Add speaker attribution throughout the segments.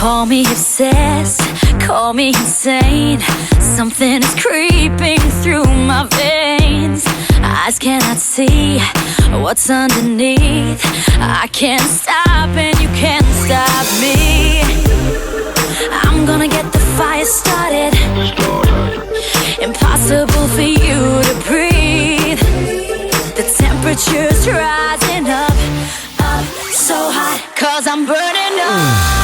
Speaker 1: Call me obsessed, call me insane. Something is creeping through my veins. Eyes cannot see what's underneath. I can't stop and you can't stop me. I'm gonna get the fire started. Impossible for you to breathe. The temperature's rising up, up so hot, 'cause I'm burning up.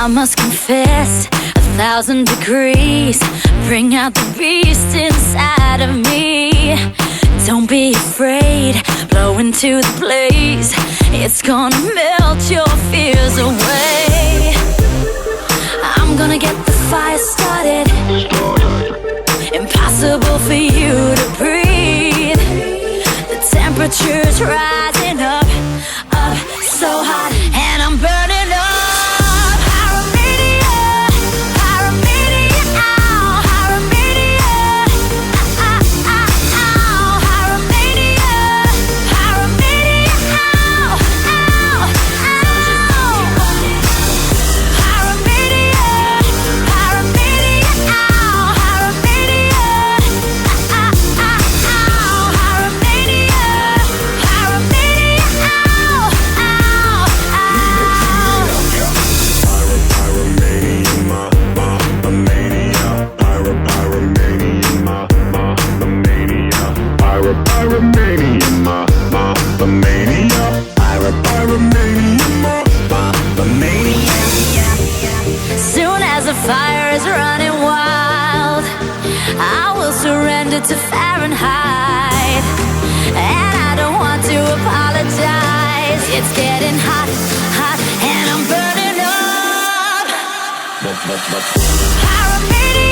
Speaker 1: I must confess, 1,000 degrees bring out the beast inside of me. Don't be afraid, blow into the blaze. It's gonna melt your fears away. I'm gonna get the fire started. Impossible for you to breathe. The temperature's rising up, up so hot, and I'm burning up. Soon as the fire is running wild, I will surrender to Fahrenheit. And I don't want to apologize. It's getting hot, hot, and I'm burning up. Pyromania.